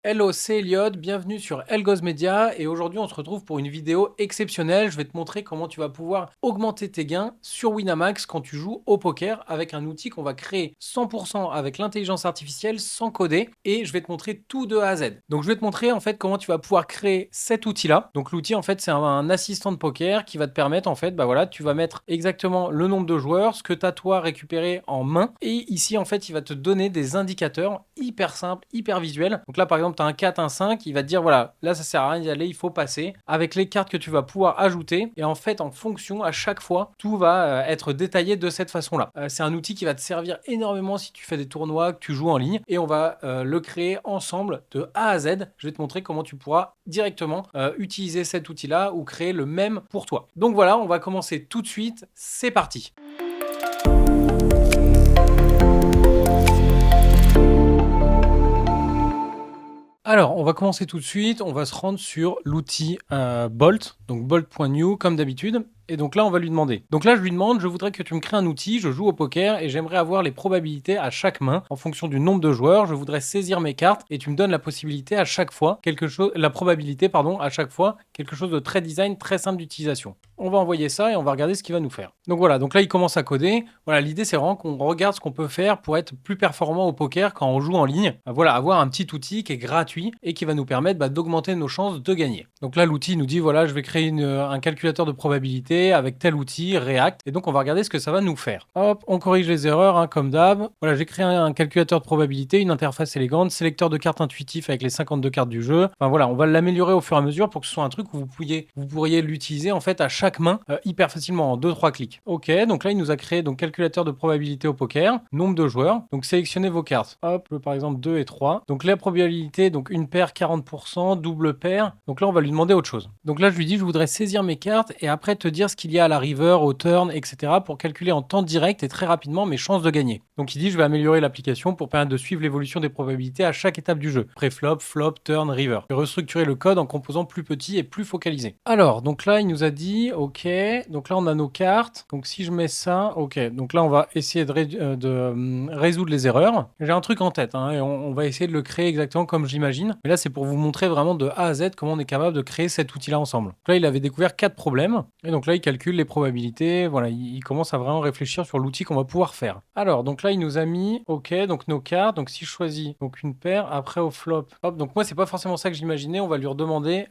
Hello, c'est Elliot, bienvenue sur Elgoz Media et aujourd'hui on se retrouve pour une vidéo exceptionnelle. Je vais te montrer comment tu vas pouvoir augmenter tes gains sur Winamax quand tu joues au poker avec un outil qu'on va créer 100% avec l'intelligence artificielle sans coder et je vais te montrer tout de A à Z. Donc je vais te montrer en fait comment tu vas pouvoir créer cet outil-là. Donc l'outil en fait c'est un assistant de poker qui va te permettre en fait, bah voilà, tu vas mettre exactement le nombre de joueurs, ce que tu as toi récupéré en main et ici en fait il va te donner des indicateurs hyper simples, hyper visuels. Donc là par exemple tu as un 4, un 5, il va te dire voilà, là ça sert à rien d'y aller, il faut passer avec les cartes que tu vas pouvoir ajouter. Et en fait, en fonction, à chaque fois, tout va être détaillé de cette façon-là. C'est un outil qui va te servir énormément si tu fais des tournois, que tu joues en ligne. Et on va le créer ensemble de A à Z. Je vais te montrer comment tu pourras directement utiliser cet outil-là ou créer le même pour toi. Donc voilà, on va commencer tout de suite. C'est parti. Alors, on va commencer tout de suite. On va se rendre sur l'outil Bolt, donc bolt.new comme d'habitude. Et donc là, on va lui demander. Donc là, je lui demande, je voudrais que tu me crées un outil, je joue au poker et j'aimerais avoir les probabilités à chaque main en fonction du nombre de joueurs. Je voudrais saisir mes cartes et tu me donnes la possibilité à chaque fois, la probabilité, pardon, à chaque fois, quelque chose de très design, très simple d'utilisation. On va envoyer ça et on va regarder ce qu'il va nous faire. Donc voilà, donc là, il commence à coder. Voilà, l'idée, c'est vraiment qu'on regarde ce qu'on peut faire pour être plus performant au poker quand on joue en ligne. Voilà, avoir un petit outil qui est gratuit et qui va nous permettre d'augmenter nos chances de gagner. Donc là, l'outil nous dit, voilà, je vais créer un calculateur de probabilité avec tel outil, React. Et donc, on va regarder ce que ça va nous faire. Hop, on corrige les erreurs, hein, comme d'hab. Voilà, j'ai créé un calculateur de probabilité, une interface élégante, sélecteur de cartes intuitif avec les 52 cartes du jeu. Enfin voilà, on va l'améliorer au fur et à mesure pour que ce soit un truc où vous pourriez l'utiliser en fait à chaque main hyper facilement en 2-3 clics. Ok, donc là, il nous a créé donc calculateur de probabilité au poker, nombre de joueurs. Donc, sélectionnez vos cartes. Hop, par exemple 2 et 3. Donc, la probabilité, donc une paire 40%, double paire. Donc là, on va lui demander autre chose. Donc là, je lui dis, je voudrais saisir mes cartes et après te dire ce qu'il y a à la river, au turn, etc. pour calculer en temps direct et très rapidement mes chances de gagner. Donc il dit je vais améliorer l'application pour permettre de suivre l'évolution des probabilités à chaque étape du jeu. Pré-flop, flop, turn, river. Je vais restructurer le code en composants plus petits et plus focalisés. Alors, donc là il nous a dit ok, donc là on a nos cartes. Donc si je mets ça, ok. Donc là on va essayer de résoudre les erreurs. J'ai un truc en tête hein, et on va essayer de le créer exactement comme j'imagine. Mais là c'est pour vous montrer vraiment de A à Z comment on est capable de créer cet outil-là ensemble. Donc là il avait découvert 4 problèmes et donc là il calcule les probabilités. Voilà, il commence à vraiment réfléchir sur l'outil qu'on va pouvoir faire. Alors, donc là, il nous a mis, ok, donc nos cartes. Donc si je choisis donc une paire, après au flop, hop. Donc moi, c'est pas forcément ça que j'imaginais. On va lui redemander,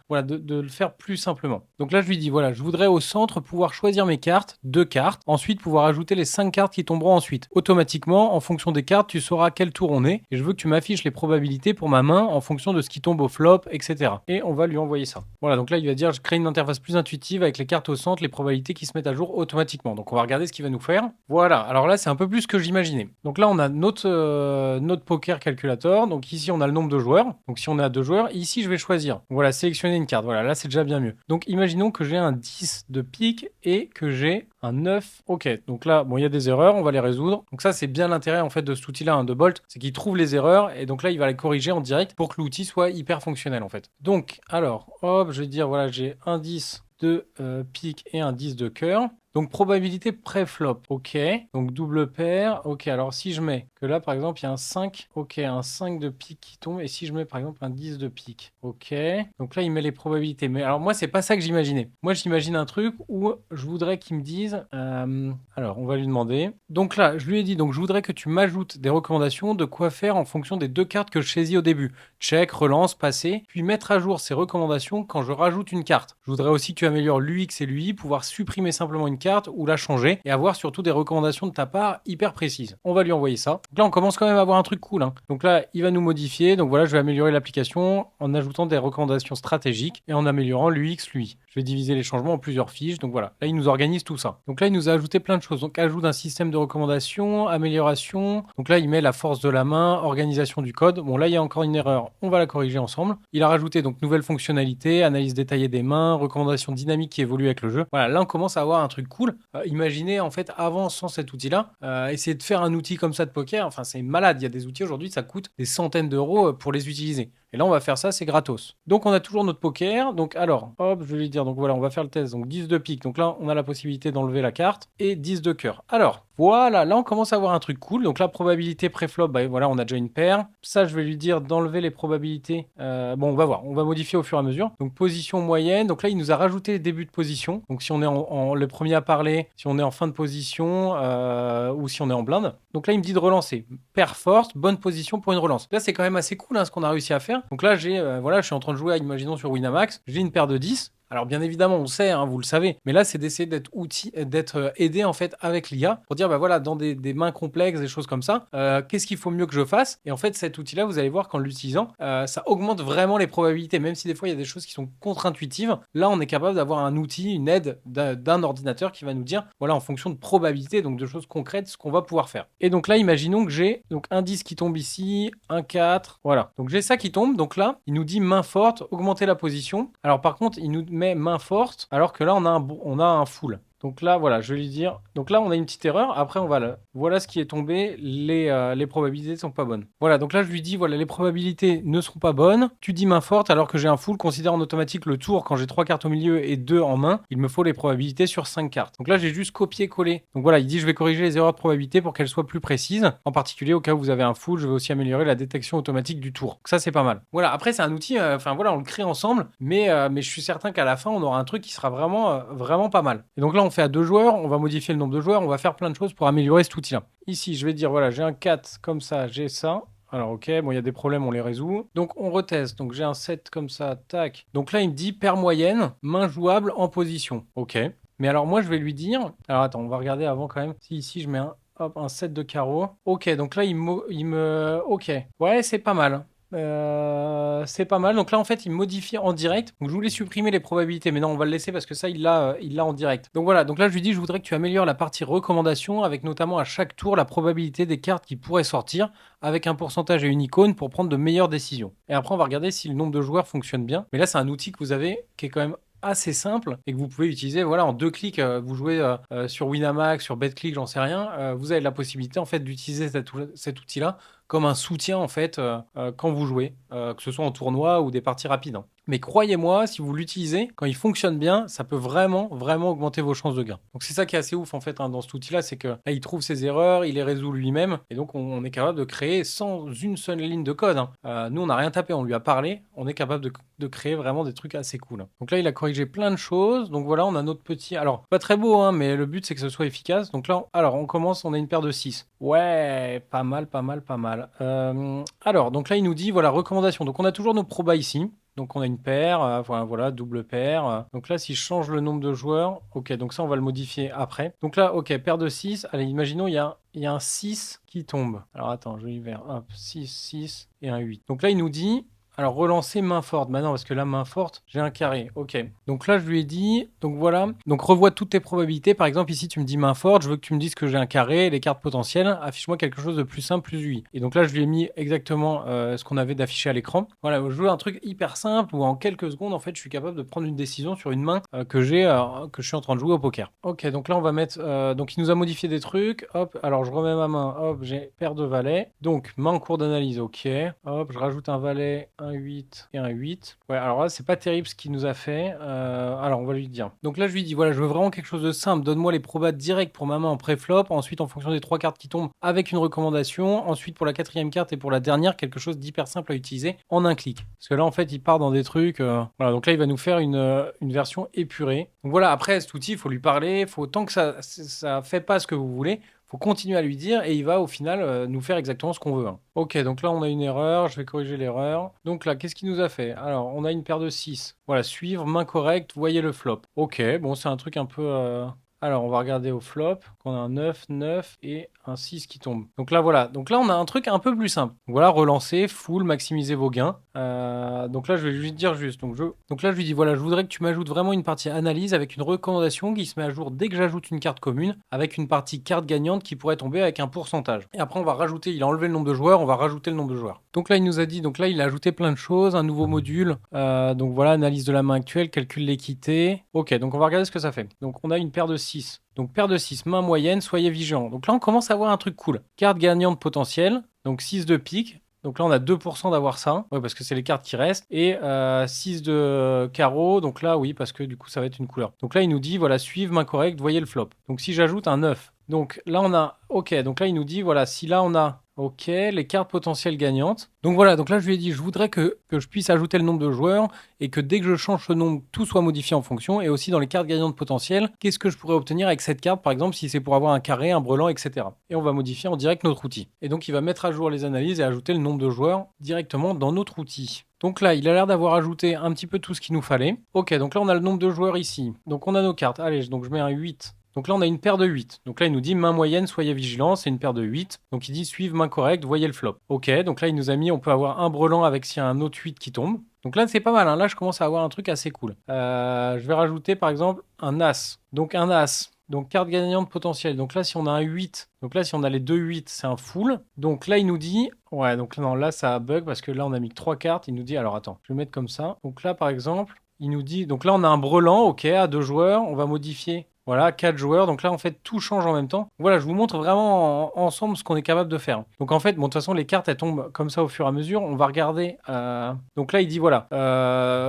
voilà, de le faire plus simplement. Donc là, je lui dis, voilà, je voudrais au centre pouvoir choisir mes cartes, 2 cartes. Ensuite, pouvoir ajouter les 5 cartes qui tomberont ensuite. Automatiquement, en fonction des cartes, tu sauras quel tour on est. Et je veux que tu m'affiches les probabilités pour ma main en fonction de ce qui tombe au flop, etc. Et on va lui envoyer ça. Voilà, donc là, il va dire, je crée une interface plus intuitive avec les cartes au centre, les probabilités qui se mettent à jour automatiquement. Donc on va regarder ce qu'il va nous faire. Voilà, alors là c'est un peu plus ce que j'imaginais. Donc là on a notre poker calculator. Donc ici on a le nombre de joueurs. Donc si on a 2 joueurs, ici je vais choisir. Voilà, sélectionner une carte. Voilà, là c'est déjà bien mieux. Donc imaginons que j'ai un 10 de pique et que j'ai un 9. Ok, donc là bon il y a des erreurs, on va les résoudre. Donc ça c'est bien l'intérêt en fait de cet outil-là, hein, de Bolt, c'est qu'il trouve les erreurs et donc là il va les corriger en direct pour que l'outil soit hyper fonctionnel en fait. Donc alors, hop, je vais dire voilà j'ai un 10 de pique et un 10 de cœur. Donc probabilité pré-flop, ok. Donc double paire, ok. Alors si je mets que là par exemple il y a un 5, ok, un 5 de pique qui tombe. Et si je mets par exemple un 10 de pique, ok. Donc là il met les probabilités. Mais alors moi c'est pas ça que j'imaginais. Moi j'imagine un truc où je voudrais qu'il me dise... alors on va lui demander. Donc là je lui ai dit, donc je voudrais que tu m'ajoutes des recommandations de quoi faire en fonction des 2 cartes que je saisis au début. Check, relance, passer. Puis mettre à jour ces recommandations quand je rajoute une carte. Je voudrais aussi que tu améliores l'UX et l'UI, pouvoir supprimer simplement une carte ou la changer et avoir surtout des recommandations de ta part hyper précises. On va lui envoyer ça. Donc là, on commence quand même à avoir un truc cool, hein. Donc là, il va nous modifier. Donc voilà, je vais améliorer l'application en ajoutant des recommandations stratégiques et en améliorant l'UX, l'UI. Je vais diviser les changements en plusieurs fiches. Donc voilà, là, il nous organise tout ça. Donc là, il nous a ajouté plein de choses. Donc ajout d'un système de recommandations, amélioration. Donc là, il met la force de la main, organisation du code. Bon, là, il y a encore une erreur. On va la corriger ensemble. Il a rajouté donc nouvelles fonctionnalités, analyse détaillée des mains, recommandations dynamiques qui évoluent avec le jeu. Voilà, là, on commence à avoir un truc cool. Imaginez en fait avant sans cet outil-là, essayer de faire un outil comme ça de poker, enfin c'est malade. Il y a des outils aujourd'hui, ça coûte des centaines d'euros pour les utiliser. Et là, on va faire ça, c'est gratos. Donc, on a toujours notre poker. Donc, alors, hop, je vais lui dire, donc voilà, on va faire le test. Donc, 10 de pique. Donc là, on a la possibilité d'enlever la carte. Et 10 de cœur. Alors, voilà, là, on commence à avoir un truc cool. Donc, la probabilité pré-flop, bah, voilà, on a déjà une paire. Ça, je vais lui dire d'enlever les probabilités. Bon, on va voir. On va modifier au fur et à mesure. Donc, position moyenne. Donc là, il nous a rajouté les débuts de position. Donc, si on est le premier à parler, si on est en fin de position ou si on est en blinde. Donc là, il me dit de relancer. Paire forte, bonne position pour une relance. Là, c'est quand même assez cool ce qu'on a réussi à faire. Donc là, voilà, je suis en train de jouer, imaginons sur Winamax, j'ai une paire de 10. Alors bien évidemment, on sait, vous le savez, mais là c'est d'essayer d'être aidé en fait avec l'IA pour dire bah voilà dans des mains complexes, des choses comme ça, qu'est-ce qu'il faut mieux que je fasse? Et en fait cet outil-là, vous allez voir qu'en l'utilisant, ça augmente vraiment les probabilités, même si des fois il y a des choses qui sont contre-intuitives. Là, on est capable d'avoir un outil, une aide d'un ordinateur qui va nous dire voilà en fonction de probabilité, donc de choses concrètes, ce qu'on va pouvoir faire. Et donc là, imaginons que j'ai donc un 10 qui tombe ici, un 4, voilà. Donc j'ai ça qui tombe. Donc là, il nous dit main forte, augmenter la position. Alors par contre, il nous met main forte, alors que là, on a un full. Donc là, voilà, je vais lui dire. Donc là, on a une petite erreur. Après, voilà ce qui est tombé. Les probabilités ne sont pas bonnes. Voilà, donc là, je lui dis voilà, les probabilités ne seront pas bonnes. Tu dis main forte alors que j'ai un full. Considère en automatique le tour quand j'ai 3 cartes au milieu et 2 en main. Il me faut les probabilités sur 5 cartes. Donc là, j'ai juste copié-collé. Donc voilà, il dit je vais corriger les erreurs de probabilité pour qu'elles soient plus précises. En particulier, au cas où vous avez un full, je vais aussi améliorer la détection automatique du tour. Donc ça, c'est pas mal. Voilà, après, c'est un outil. Enfin voilà, on le crée ensemble. Mais je suis certain qu'à la fin, on aura un truc qui sera vraiment pas mal. Et donc là, on fait à 2 joueurs, on va modifier le nombre de joueurs, on va faire plein de choses pour améliorer cet outil-là. Ici, je vais dire, voilà, j'ai un 4 comme ça, j'ai ça. Alors ok, bon, il y a des problèmes, on les résout. Donc on reteste, donc j'ai un 7 comme ça, tac. Donc là, il me dit paire moyenne, main jouable en position. Ok. Mais alors moi, je vais lui dire... Alors attends, on va regarder avant quand même. Si ici, je mets un 7 de carreau. Ok, donc là, il me... Ok. Ouais, c'est pas mal. C'est pas mal. Donc là, en fait, il modifie en direct. Donc je voulais supprimer les probabilités, mais non, on va le laisser parce que ça, il l'a en direct. Donc voilà. Donc là, je lui dis, je voudrais que tu améliores la partie recommandation avec notamment à chaque tour la probabilité des cartes qui pourraient sortir avec un pourcentage et une icône pour prendre de meilleures décisions. Et après, on va regarder si le nombre de joueurs fonctionne bien. Mais là, c'est un outil que vous avez qui est quand même assez simple et que vous pouvez utiliser voilà en 2 clics. Vous jouez sur Winamax, sur BetClick, j'en sais rien. Vous avez la possibilité en fait d'utiliser cet outil là comme un soutien en fait quand vous jouez, que ce soit en tournoi ou des parties rapides. Mais croyez-moi, si vous l'utilisez, quand il fonctionne bien, ça peut vraiment augmenter vos chances de gain. Donc c'est ça qui est assez ouf en fait dans cet outil-là, c'est que là il trouve ses erreurs, il les résout lui-même, et donc on est capable de créer sans une seule ligne de code. Nous on n'a rien tapé, on lui a parlé, on est capable de créer vraiment des trucs assez cool. Donc là il a corrigé plein de choses, donc voilà on a notre petit... Alors pas très beau, mais le but c'est que ce soit efficace. Donc là, alors on commence, on a une paire de 6. Ouais, pas mal. Alors donc là il nous dit, voilà, recommandation. Donc on a toujours nos probas ici. Donc on a une paire, voilà, double paire. Donc là, si je change le nombre de joueurs, ok, donc ça, on va le modifier après. Donc là, ok, paire de 6. Allez, imaginons, il y a un 6 qui tombe. Alors attends, je vais y vers, hop, 6, 6 et un 8. Donc là, il nous dit... Alors, relancer main forte. Bah non, parce que là, main forte, j'ai un carré. Ok. Donc là, je lui ai dit, donc voilà. Donc revois toutes tes probabilités. Par exemple, ici, tu me dis main forte. Je veux que tu me dises que j'ai un carré. Les cartes potentielles. Affiche-moi quelque chose de plus simple, plus UI. Et donc là, je lui ai mis exactement ce qu'on avait d'affiché à l'écran. Voilà, je veux un truc hyper simple où en quelques secondes, en fait, je suis capable de prendre une décision sur une main que je suis en train de jouer au poker. Ok, donc là, on va mettre... donc, il nous a modifié des trucs. Hop, alors je remets ma main. Hop, j'ai paire de valets. Donc, main en cours d'analyse. Ok. Hop, je rajoute un valet. Un 8 et un 8. Ouais, alors là, c'est pas terrible ce qu'il nous a fait. Alors, on va lui dire. Donc là, je lui dis, voilà, je veux vraiment quelque chose de simple. Donne-moi les probas directs pour ma main en pré-flop. Ensuite, en fonction des 3 cartes qui tombent, avec une recommandation. Ensuite, pour la 4e carte et pour la dernière, quelque chose d'hyper simple à utiliser en un clic. Parce que là, en fait, il part dans des trucs... Voilà, donc là, il va nous faire une version épurée. Donc voilà, après, cet outil, il faut lui parler. Tant que ça fait pas ce que vous voulez, faut continuer à lui dire et il va au final nous faire exactement ce qu'on veut. Ok, donc là on a une erreur, je vais corriger l'erreur. Donc là, qu'est-ce qu'il nous a fait? Alors, on a une paire de 6. Voilà, suivre, main correcte, voyez le flop. Ok, bon, c'est un truc un peu... Alors, on va regarder au flop. On a un 9, 9 et un 6 qui tombe. Donc là, voilà. Donc là, on a un truc un peu plus simple. Donc voilà, relancer, full, maximiser vos gains. Donc là, je vais lui dire juste. Donc là, je lui dis, voilà, je voudrais que tu m'ajoutes vraiment une partie analyse avec une recommandation qui se met à jour dès que j'ajoute une carte commune, avec une partie carte gagnante qui pourrait tomber avec un pourcentage. Et après, on va rajouter, il a enlevé le nombre de joueurs, on va rajouter le nombre de joueurs. Donc là, il nous a dit, donc là, il a ajouté plein de choses, un nouveau module. Donc voilà, analyse de la main actuelle, calcul l'équité. Ok, donc on va regarder ce que ça fait. Donc on a une paire de 6. Donc paire de 6, main moyenne, soyez vigilant. Donc là, on commence à avoir un truc cool. Carte gagnante potentielle, donc 6 de pique. Donc là, on a 2% d'avoir ça. Ouais, parce que c'est les cartes qui restent. Et 6 de carreau. Donc là, oui, parce que du coup, ça va être une couleur. Donc là, il nous dit, voilà, suivre, main correcte, voyez le flop. Donc si j'ajoute un 9. Donc là, on a... Ok, donc là, il nous dit, voilà, si là, on a... Ok, les cartes potentielles gagnantes. Donc voilà, donc là, je lui ai dit, je voudrais que je puisse ajouter le nombre de joueurs et que dès que je change ce nombre, tout soit modifié en fonction. Et aussi dans les cartes gagnantes potentielles, qu'est-ce que je pourrais obtenir avec cette carte, par exemple, si c'est pour avoir un carré, un brelan, etc. Et on va modifier en direct notre outil. Et donc, il va mettre à jour les analyses et ajouter le nombre de joueurs directement dans notre outil. Donc là, il a l'air d'avoir ajouté un petit peu tout ce qu'il nous fallait. Ok, donc là, on a le nombre de joueurs ici. Donc on a nos cartes. Allez, donc je mets un 8. Donc là, on a une paire de 8. Donc là, il nous dit main moyenne, soyez vigilant, c'est une paire de 8. Donc il dit suivre main correcte, voyez le flop. Ok, donc là, il nous a mis, on peut avoir un brelan avec s'il y a un autre 8 qui tombe. Donc là, c'est pas mal. Hein. Là, je commence à avoir un truc assez cool. Je vais rajouter, par exemple, un as. Donc un as. Donc carte gagnante potentielle. Donc là, si on a un 8, donc là, si on a les deux 8, c'est un full. Donc là, il nous dit... Ouais, donc non, là, ça bug parce que là, on a mis que 3 cartes. Il nous dit... Alors attends, je vais mettre comme ça. Donc là, par exemple, il nous dit... Donc là, on a un brelan, ok, à 2 joueurs. On va modifier... Voilà, 4 joueurs. Donc là, en fait, tout change en même temps. Voilà, je vous montre vraiment ensemble ce qu'on est capable de faire. Donc en fait, bon, de toute façon, les cartes, elles tombent comme ça au fur et à mesure. On va regarder. Donc là, il dit, voilà,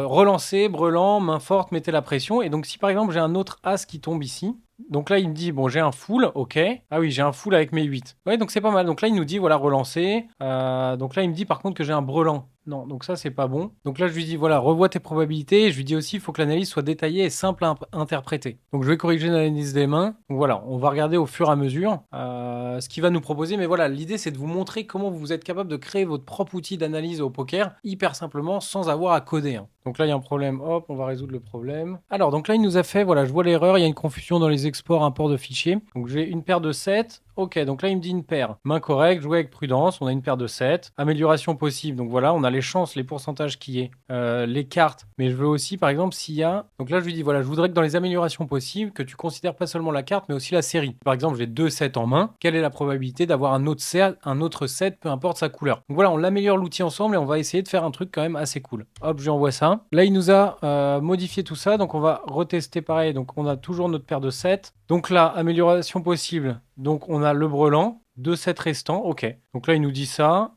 relancer, brelan, main forte, mettez la pression. Et donc si par exemple, j'ai un autre as qui tombe ici, donc là, il me dit, bon, j'ai un full, ok. Ah oui, j'ai un full avec mes 8. Ouais, donc c'est pas mal. Donc là, il nous dit, voilà, relancer. Donc là, il me dit par contre que j'ai un brelan. Non, donc ça, c'est pas bon. Donc là, je lui dis, voilà, revois tes probabilités. Et je lui dis aussi, il faut que l'analyse soit détaillée et simple à interpréter. Donc je vais corriger l'analyse des mains. Donc voilà, on va regarder au fur et à mesure ce qu'il va nous proposer. Mais voilà, l'idée, c'est de vous montrer comment vous êtes capable de créer votre propre outil d'analyse au poker hyper simplement sans avoir à coder. Hein. Donc là, il y a un problème. Hop, on va résoudre le problème. Alors, donc là, il nous a fait, voilà, je vois l'erreur. Il y a une confusion dans les exports, import de fichiers. Donc j'ai une paire de 7. Ok, donc là, il me dit une paire. Main correcte, jouer avec prudence. On a une paire de 7. Amélioration possible. Donc voilà, on a les chances, les pourcentages qui est, les cartes. Mais je veux aussi, par exemple, s'il y a... Donc là, je lui dis, voilà, je voudrais que dans les améliorations possibles, que tu considères pas seulement la carte, mais aussi la série. Par exemple, j'ai 2 7 en main. Quelle est la probabilité d'avoir un autre 7, peu importe sa couleur. Donc voilà, on améliore l'outil ensemble et on va essayer de faire un truc quand même assez cool. Hop, je lui envoie ça. Là, il nous a modifié tout ça. Donc on va retester pareil. Donc on a toujours notre paire de 7. Donc là, amélioration possible. Donc on a le brelan. 2 7 restants, ok. Donc là, il nous dit ça.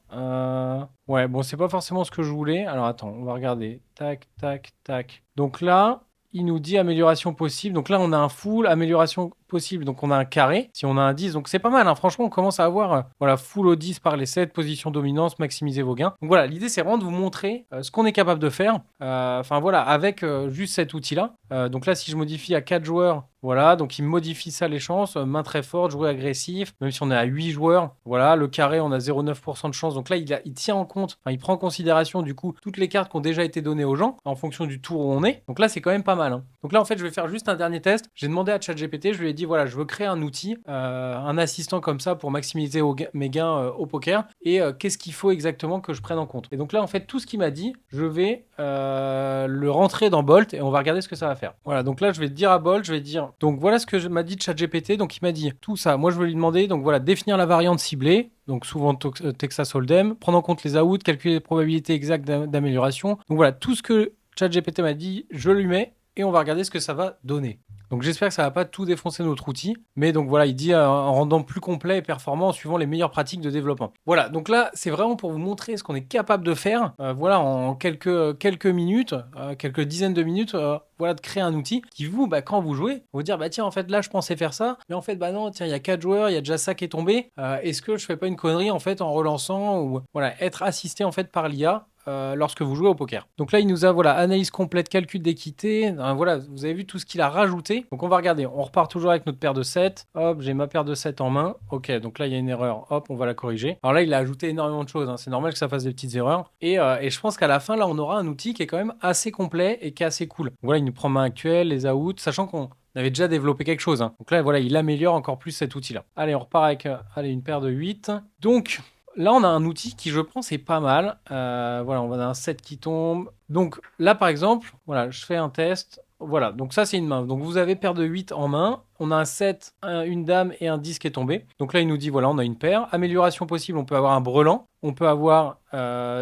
Ouais, bon, c'est pas forcément ce que je voulais. Alors attends, on va regarder. Tac, tac, tac. Donc là, il nous dit amélioration possible. Donc là, on a un full, amélioration possible. Donc on a un carré. Si on a un 10, donc c'est pas mal. Hein. Franchement, on commence à avoir voilà, full au 10 par les 7, position dominance, maximiser vos gains. Donc voilà, l'idée, c'est vraiment de vous montrer ce qu'on est capable de faire. Enfin voilà, avec juste cet outil-là. Donc là, si je modifie à 4 joueurs, voilà, donc il modifie ça les chances. Main très forte, jouer agressif. Même si on est à 8 joueurs, voilà, le carré, on a 0,9% de chance. Donc là, il tient en compte, enfin, il prend en considération du coup toutes les cartes qui ont déjà été données aux gens en fonction du tour où on est. Donc là, c'est quand même pas mal. Hein. Donc là, en fait, je vais faire juste un dernier test. J'ai demandé à ChatGPT, je lui ai dit, voilà, je veux créer un outil, un assistant comme ça pour maximiser mes gains au poker. Et qu'est-ce qu'il faut exactement que je prenne en compte. Et donc là, en fait, tout ce qu'il m'a dit, je vais le rentrer dans Bolt et on va regarder ce que ça va faire. Voilà, donc là, je vais dire à Bolt, je vais dire, donc voilà ce que m'a dit ChatGPT. Donc il m'a dit tout ça. Moi, je vais lui demander, donc voilà, définir la variante ciblée. Donc souvent Texas Hold'em, prendre en compte les outs, calculer les probabilités exactes d'amélioration. Donc voilà, tout ce que ChatGPT m'a dit, je lui mets et on va regarder ce que ça va donner. Donc j'espère que ça va pas tout défoncer notre outil, mais donc voilà, il dit en rendant plus complet et performant en suivant les meilleures pratiques de développement. Voilà, donc là c'est vraiment pour vous montrer ce qu'on est capable de faire, voilà, en quelques minutes, quelques dizaines de minutes, voilà, de créer un outil qui vous, quand vous jouez, vous dire bah tiens en fait là je pensais faire ça, mais en fait bah non tiens il y a 4 joueurs, il y a déjà ça qui est tombé, est-ce que je fais pas une connerie en fait en relançant ou voilà être assisté en fait par l'IA. Lorsque vous jouez au poker. Donc là, il nous a voilà analyse complète, calcul d'équité. Voilà, vous avez vu tout ce qu'il a rajouté. Donc on va regarder. On repart toujours avec notre paire de 7. Hop, j'ai ma paire de 7 en main. Ok, donc là, il y a une erreur. Hop, on va la corriger. Alors là, il a ajouté énormément de choses. Hein. C'est normal que ça fasse des petites erreurs. Et je pense qu'à la fin, là, on aura un outil qui est quand même assez complet et qui est assez cool. Donc voilà, il nous prend main actuelle, les outs, sachant qu'on avait déjà développé quelque chose. Hein. Donc là, voilà, il améliore encore plus cet outil-là. Allez, on repart avec une paire de 8. Donc... Là, on a un outil qui, je pense, est pas mal. Voilà, on a un 7 qui tombe. Donc là, par exemple, voilà, je fais un test. Voilà, donc ça, c'est une main. Donc vous avez paire de 8 en main. on a un 7, une dame et un 10 qui est tombé. Donc là, il nous dit, voilà, on a une paire. Amélioration possible, on peut avoir un brelan. On peut avoir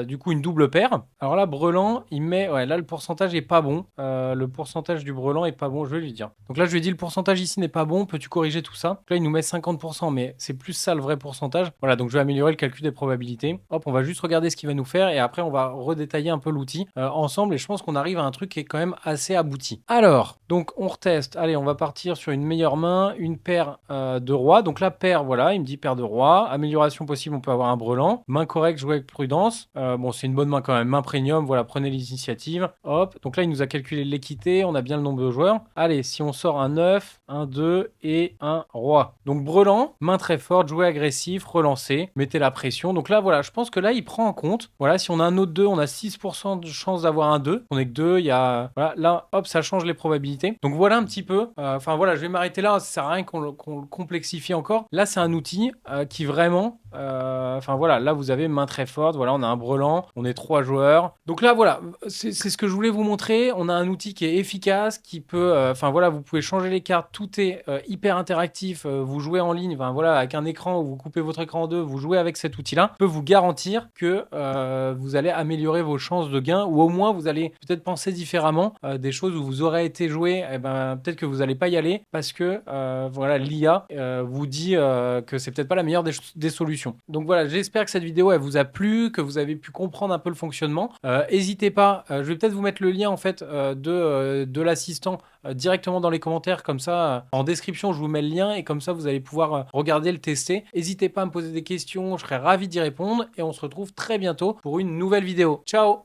du coup une double paire. Alors là, brelan, il met... Ouais, là, le pourcentage est pas bon. Le pourcentage du brelan est pas bon, je vais lui dire. Donc là, je lui ai dit, le pourcentage ici n'est pas bon. Peux-tu corriger tout ça? Donc là, il nous met 50%, mais c'est plus ça le vrai pourcentage. Voilà, donc je vais améliorer le calcul des probabilités. Hop, on va juste regarder ce qu'il va nous faire et après, on va redétailler un peu l'outil ensemble et je pense qu'on arrive à un truc qui est quand même assez abouti. Alors, donc on reteste. Allez, on va partir sur une meilleure main, une paire de rois. Donc la paire, voilà, il me dit paire de rois. Amélioration possible, on peut avoir un brelan. Main correcte, jouer avec prudence. Bon, c'est une bonne main quand même. Main premium, voilà, prenez l'initiative. Hop, donc là, il nous a calculé l'équité. On a bien le nombre de joueurs. Allez, si on sort un 9, un 2 et un roi. Donc brelan, main très forte, jouer agressif, relancer, mettez la pression. Donc là, voilà, je pense que là, il prend en compte. Voilà, si on a un autre 2, on a 6% de chance d'avoir un 2. On est que 2, il y a... Voilà, là, hop, ça change les probabilités. Donc voilà un petit peu. Enfin voilà, je vais m'arrêter là. Ça sert à rien qu'on le complexifie encore. Là, c'est un outil qui vraiment... Enfin voilà, là, vous avez main très forte. Voilà, on a un brelan. On est 3 joueurs. Donc là, voilà, c'est ce que je voulais vous montrer. On a un outil qui est efficace, qui peut... Enfin voilà, vous pouvez changer les cartes. Tout est hyper interactif. Vous jouez en ligne, enfin, voilà, avec un écran où vous coupez votre écran en deux, vous jouez avec cet outil-là. Je peux vous garantir que vous allez améliorer vos chances de gain ou au moins vous allez peut-être penser différemment des choses où vous aurez été joué. Eh ben, peut-être que vous n'allez pas y aller parce que voilà, l'IA vous dit que c'est peut-être pas la meilleure des solutions. Donc voilà, j'espère que cette vidéo elle vous a plu, que vous avez pu comprendre un peu le fonctionnement. N'hésitez pas, je vais peut-être vous mettre le lien en fait de l'assistant directement dans les commentaires, comme ça en description je vous mets le lien et comme ça vous allez pouvoir regarder, le tester. N'hésitez pas à me poser des questions, je serai ravi d'y répondre et on se retrouve très bientôt pour une nouvelle vidéo. Ciao!